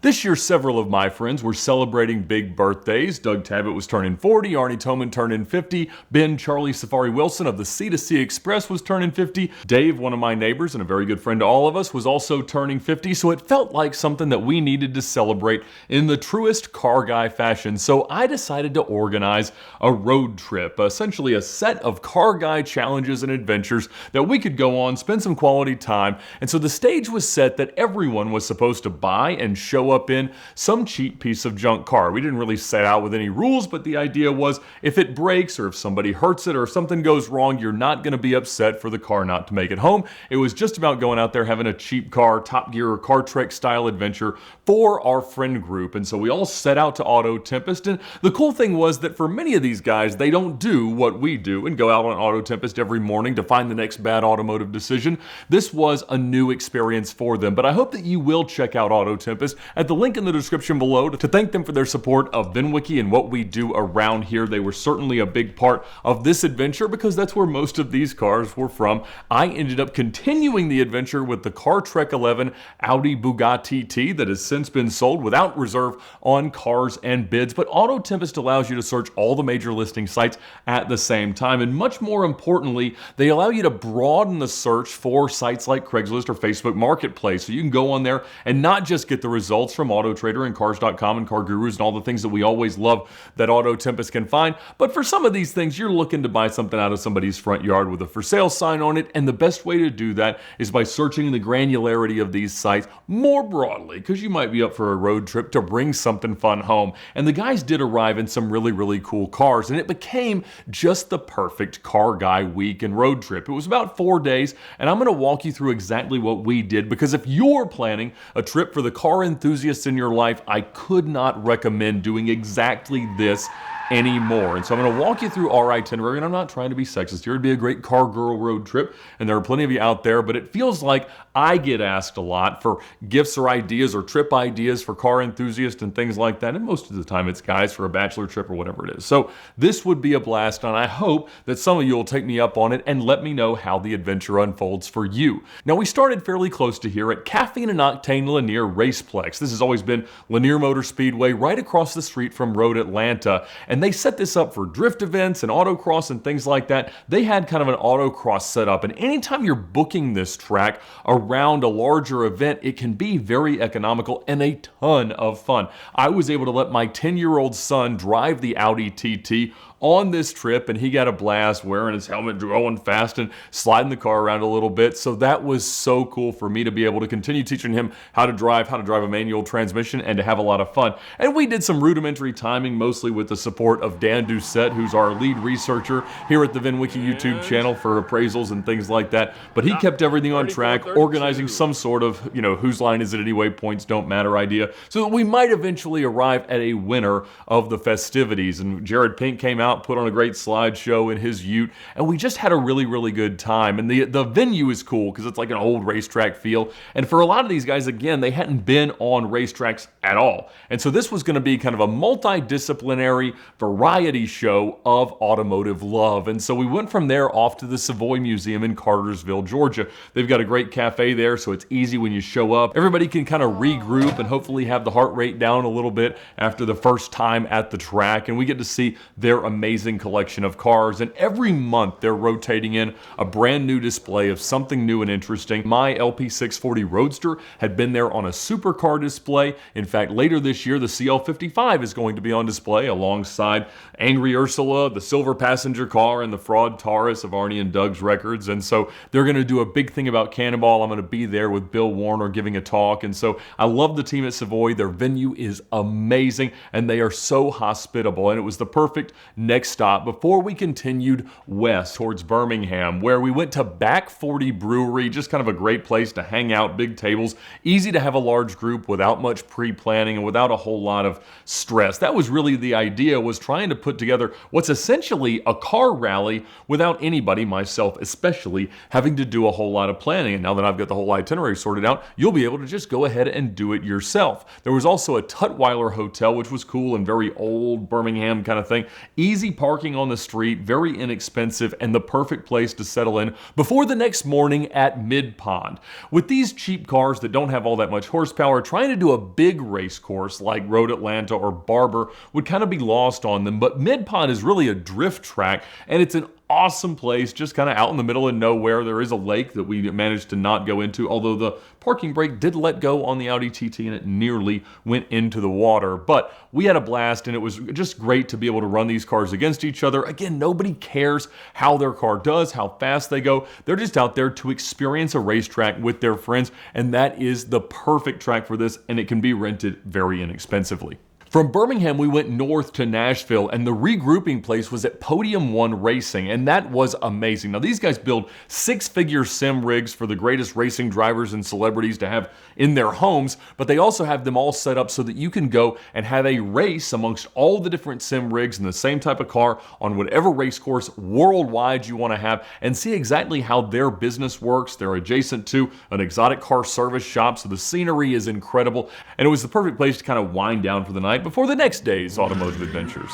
This year, several of my friends were celebrating big birthdays. Doug Tabbitt was turning 40, Arnie Toman turning 50, Ben Charlie Safari Wilson of the C2C Express was turning 50, Dave, one of my neighbors and a very good friend to all of us, was also turning 50, so it felt like something that we needed to celebrate in the truest car guy fashion. So I decided to organize a road trip, essentially a set of car guy challenges and adventures that we could go on, spend some quality time, and so the stage was set that everyone was supposed to buy and show up in some cheap piece of junk car. We didn't really set out with any rules, but the idea was if it breaks or if somebody hurts it or if something goes wrong, you're not going to be upset for the car not to make it home. It was just about going out there having a cheap car, Top Gear or Car Trek style adventure for our friend group. And so we all set out to Auto Tempest, and the cool thing was that for many of these guys, they don't do what we do and go out on Auto Tempest every morning to find the next bad automotive decision. This was a new experience for them, but I hope that you will check out Auto Tempest at the link in the description below to thank them for their support of VinWiki and what we do around here. They were certainly a big part of this adventure because that's where most of these cars were from. I ended up continuing the adventure with the Car Trek 11 Audi Bugatti T that has since been sold without reserve on Cars and Bids, but Auto Tempest allows you to search all the major listing sites at the same time, and much more importantly, they allow you to broaden the search for sites like Craigslist or Facebook Marketplace, so you can go on there and not just get the results from AutoTrader and Cars.com and Car Gurus and all the things that we always love that Auto Tempest can find, but for some of these things, you're looking to buy something out of somebody's front yard with a for sale sign on it, and the best way to do that is by searching the granularity of these sites more broadly, because you might be up for a road trip to bring something fun home. And the guys did arrive in some really, really cool cars, and it became just the perfect car guy week and road trip. It was about 4 days, and I'm going to walk you through exactly what we did, because if you're planning a trip for the car enthusiasts in your life, I could not recommend doing exactly this anymore. And so I'm going to walk you through our itinerary, and I'm not trying to be sexist here. It'd be a great car girl road trip, and there are plenty of you out there, but it feels like I get asked a lot for gifts or ideas or trip ideas for car enthusiasts and things like that, and most of the time it's guys for a bachelor trip or whatever it is. So this would be a blast, and I hope that some of you will take me up on it and let me know how the adventure unfolds for you. Now, we started fairly close to here at Caffeine and Octane Lanier Raceplex. This has always been Lanier Motor Speedway right across the street from Road Atlanta, and they set this up for drift events and autocross and things like that. They had kind of an autocross setup, and anytime you're booking this track around a larger event, it can be very economical and a ton of fun. I was able to let my 10-year-old son drive the Audi TT on this trip, and he got a blast wearing his helmet, going fast and sliding the car around a little bit. So that was so cool for me to be able to continue teaching him how to drive a manual transmission, and to have a lot of fun. And we did some rudimentary timing, mostly with the support of Dan Doucette, who's our lead researcher here at the VinWiki YouTube channel for appraisals and things like that. But he kept everything on track, organizing some sort of, whose line is it anyway, points don't matter idea, so that we might eventually arrive at a winner of the festivities. And Jared Pink came out, put on a great slideshow in his ute, and we just had a really, really good time. And the venue is cool because it's like an old racetrack feel. And for a lot of these guys, again, they hadn't been on racetracks at all. And so this was going to be kind of a multidisciplinary variety show of automotive love. And so we went from there off to the Savoy Museum in Cartersville, Georgia. They've got a great cafe there, so it's easy when you show up. Everybody can kind of regroup and hopefully have the heart rate down a little bit after the first time at the track. And we get to see their amazing collection of cars. And every month they're rotating in a brand new display of something new and interesting. My LP640 Roadster had been there on a supercar display. In fact, later this year, the CL55 is going to be on display alongside Angry Ursula, the silver passenger car, and the Fraud Taurus of Arnie and Doug's records. And so they're going to do a big thing about Cannonball. I'm going to be there with Bill Warner giving a talk. And so I love the team at Savoy. Their venue is amazing, and they are so hospitable. And it was the perfect next stop before we continued west towards Birmingham, where we went to Back 40 Brewery, just kind of a great place to hang out, big tables, easy to have a large group without much pre-planning and without a whole lot of stress. That was really the idea, was trying to put together what's essentially a car rally without anybody, myself especially, having to do a whole lot of planning. And now that I've got the whole itinerary sorted out, you'll be able to just go ahead and do it yourself. There was also a Tutwiler hotel, which was cool and very old Birmingham kind of thing. Easy easy parking on the street, very inexpensive, and the perfect place to settle in before the next morning at Midpond. With these cheap cars that don't have all that much horsepower, trying to do a big race course like Road Atlanta or Barber would kind of be lost on them, but Midpond is really a drift track, and it's an awesome place, just kind of out in the middle of nowhere. There is a lake that we managed to not go into, although the parking brake did let go on the Audi TT and it nearly went into the water. But we had a blast, and it was just great to be able to run these cars against each other. Again, nobody cares how their car does, how fast they go. They're just out there to experience a racetrack with their friends, and that is the perfect track for this, and it can be rented very inexpensively. From Birmingham, we went north to Nashville, and the regrouping place was at Podium 1 Racing, and that was amazing. Now, these guys build six-figure sim rigs for the greatest racing drivers and celebrities to have in their homes, but they also have them all set up so that you can go and have a race amongst all the different sim rigs in the same type of car on whatever race course worldwide you want to have, and see exactly how their business works. They're adjacent to an exotic car service shop, so the scenery is incredible, and it was the perfect place to kind of wind down for the night before the next day's automotive adventures.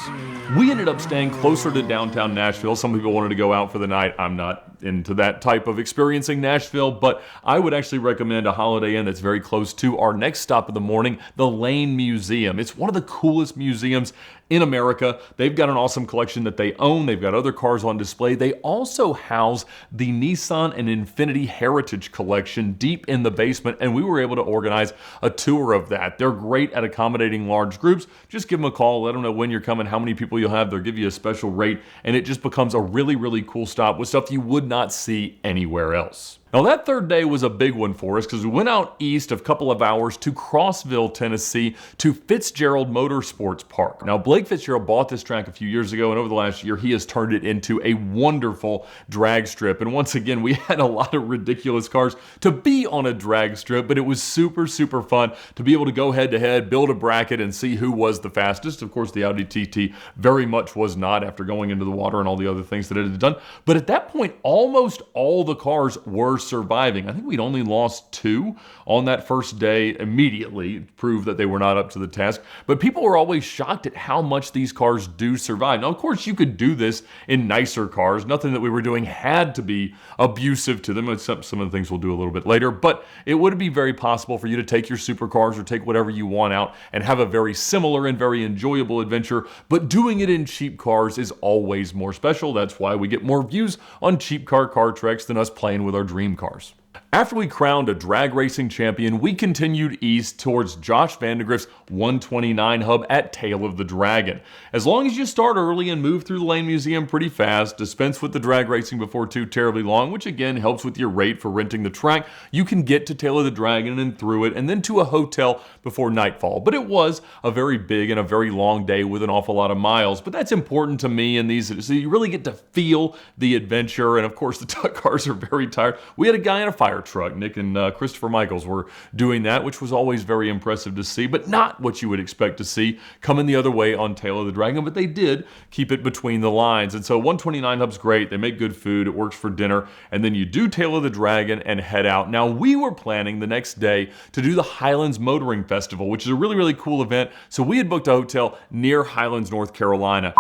We ended up staying closer to downtown Nashville. Some people wanted to go out for the night. I'm not into that type of experiencing Nashville, but I would actually recommend a Holiday Inn that's very close to our next stop of the morning, the Lane Museum. It's one of the coolest museums in America. They've got an awesome collection that they own. They've got other cars on display. They also house the Nissan and Infiniti Heritage Collection deep in the basement, and we were able to organize a tour of that. They're great at accommodating large groups. Just give them a call, let them know when you're coming, how many people you'll have. They'll give you a special rate, and it just becomes a really, really cool stop with stuff you would not see anywhere else. Now, that third day was a big one for us because we went out east a couple of hours to Crossville, Tennessee, to Fitzgerald Motorsports Park. Now, Blake Fitzgerald bought this track a few years ago, and over the last year, he has turned it into a wonderful drag strip. And once again, we had a lot of ridiculous cars to be on a drag strip, but it was super, super fun to be able to go head-to-head, build a bracket, and see who was the fastest. Of course, the Audi TT very much was not after going into the water and all the other things that it had done. But at that point, almost all the cars were surviving. I think we'd only lost two on that first day immediately, proved that they were not up to the task. But people were always shocked at how much these cars do survive. Now, of course, you could do this in nicer cars. Nothing that we were doing had to be abusive to them, except some of the things we'll do a little bit later. But it would be very possible for you to take your supercars or take whatever you want out and have a very similar and very enjoyable adventure. But doing it in cheap cars is always more special. That's why we get more views on cheap car treks than us playing with our dream cars. After we crowned a drag racing champion, we continued east towards Josh Vandegrift's 129 hub at Tail of the Dragon. As long as you start early and move through the Lane Museum pretty fast, dispense with the drag racing before too terribly long, which again helps with your rate for renting the track, you can get to Tail of the Dragon and through it, and then to a hotel before nightfall. But it was a very big and a very long day with an awful lot of miles. But that's important to me in these, so you really get to feel the adventure. And of course, the tuck cars are very tired. We had a guy in a fire truck. Nick and Christopher Michaels were doing that, which was always very impressive to see, but not what you would expect to see coming the other way on Tail of the Dragon. But they did keep it between the lines. And so 129 hub's great. They make good food. It works for dinner. And then you do Tail of the Dragon and head out. Now, we were planning the next day to do the Highlands Motoring Festival, which is a really, really cool event. So we had booked a hotel near Highlands, North Carolina.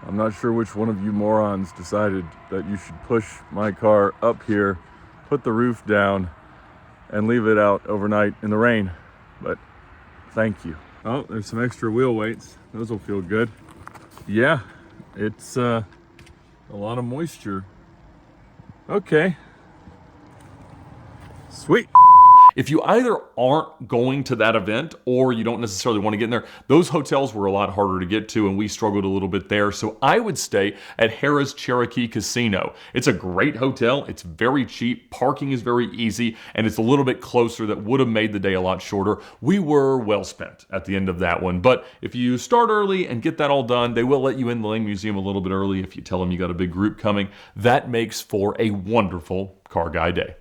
I'm not sure which one of you morons decided that you should push my car up here, put the roof down, and leave it out overnight in the rain, but thank you. Oh, there's some extra wheel weights. Those will feel good. Yeah, it's a lot of moisture. Okay. Sweet. If you either aren't going to that event or you don't necessarily want to get in there, those hotels were a lot harder to get to, and we struggled a little bit there. So I would stay at Harrah's Cherokee Casino. It's a great hotel. It's very cheap. Parking is very easy, and it's a little bit closer. That would have made the day a lot shorter. We were well spent at the end of that one. But if you start early and get that all done, they will let you in the Lane Museum a little bit early if you tell them you got a big group coming. That makes for a wonderful car guy day.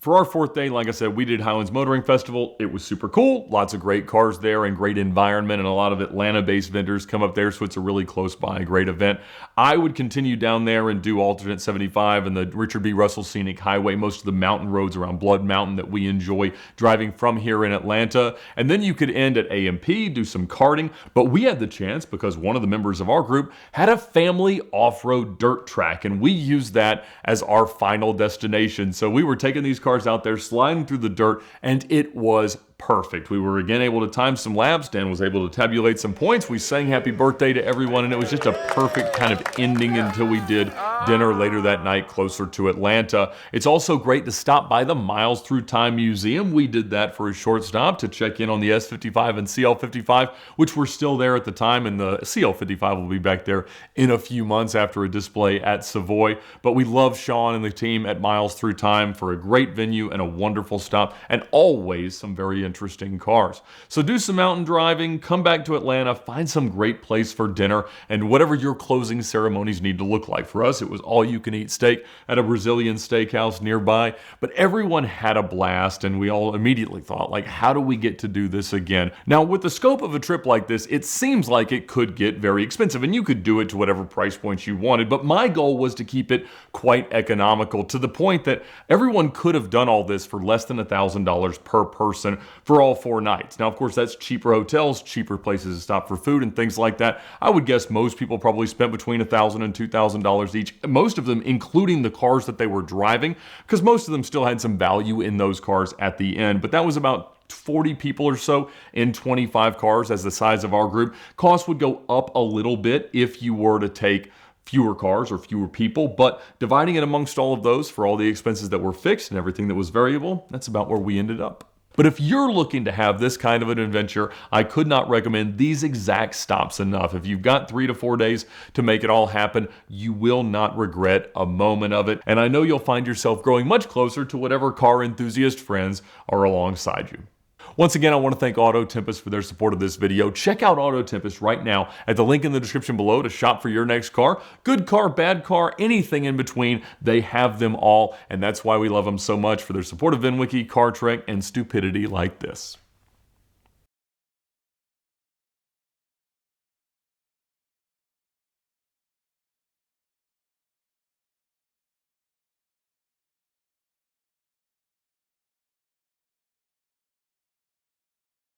For our fourth day, like I said, we did Highlands Motoring Festival. It was super cool. Lots of great cars there and great environment, and a lot of Atlanta-based vendors come up there, so it's a really close by, great event. I would continue down there and do alternate 75 and the Richard B. Russell Scenic Highway, most of the mountain roads around Blood Mountain that we enjoy driving from here in Atlanta. And then you could end at A&P, do some karting. But we had the chance, because one of the members of our group had a family off-road dirt track, and we used that as our final destination. So we were taking these cars out there, sliding through the dirt, and it was perfect. We were again able to time some laps. Dan was able to tabulate some points. We sang happy birthday to everyone, and it was just a perfect kind of ending until we did dinner later that night closer to Atlanta. It's also great to stop by the Miles Through Time Museum. We did that for a short stop to check in on the S55 and CL55, which were still there at the time, and the CL55 will be back there in a few months after a display at Savoy. But we love Sean and the team at Miles Through Time for a great venue and a wonderful stop, and always some very interesting cars. So do some mountain driving, come back to Atlanta, find some great place for dinner, and whatever your closing ceremonies need to look like. For us, it was all-you-can-eat steak at a Brazilian steakhouse nearby, but everyone had a blast, and we all immediately thought, like, how do we get to do this again? Now, with the scope of a trip like this, it seems like it could get very expensive, and you could do it to whatever price points you wanted, but my goal was to keep it quite economical, to the point that everyone could have done all this for less than $1,000 per person for all 4 nights. Now, of course, that's cheaper hotels, cheaper places to stop for food and things like that. I would guess most people probably spent between $1,000 and $2,000 each, most of them including the cars that they were driving, because most of them still had some value in those cars at the end. But that was about 40 people or so in 25 cars as the size of our group. Costs would go up a little bit if you were to take fewer cars or fewer people, but dividing it amongst all of those for all the expenses that were fixed and everything that was variable, that's about where we ended up. But if you're looking to have this kind of an adventure, I could not recommend these exact stops enough. If you've got 3 to 4 days to make it all happen, you will not regret a moment of it. And I know you'll find yourself growing much closer to whatever car enthusiast friends are alongside you. Once again, I want to thank Auto Tempest for their support of this video. Check out Auto Tempest right now at the link in the description below to shop for your next car. Good car, bad car, anything in between, they have them all. And that's why we love them so much, for their support of VinWiki, Car Trek, and stupidity like this.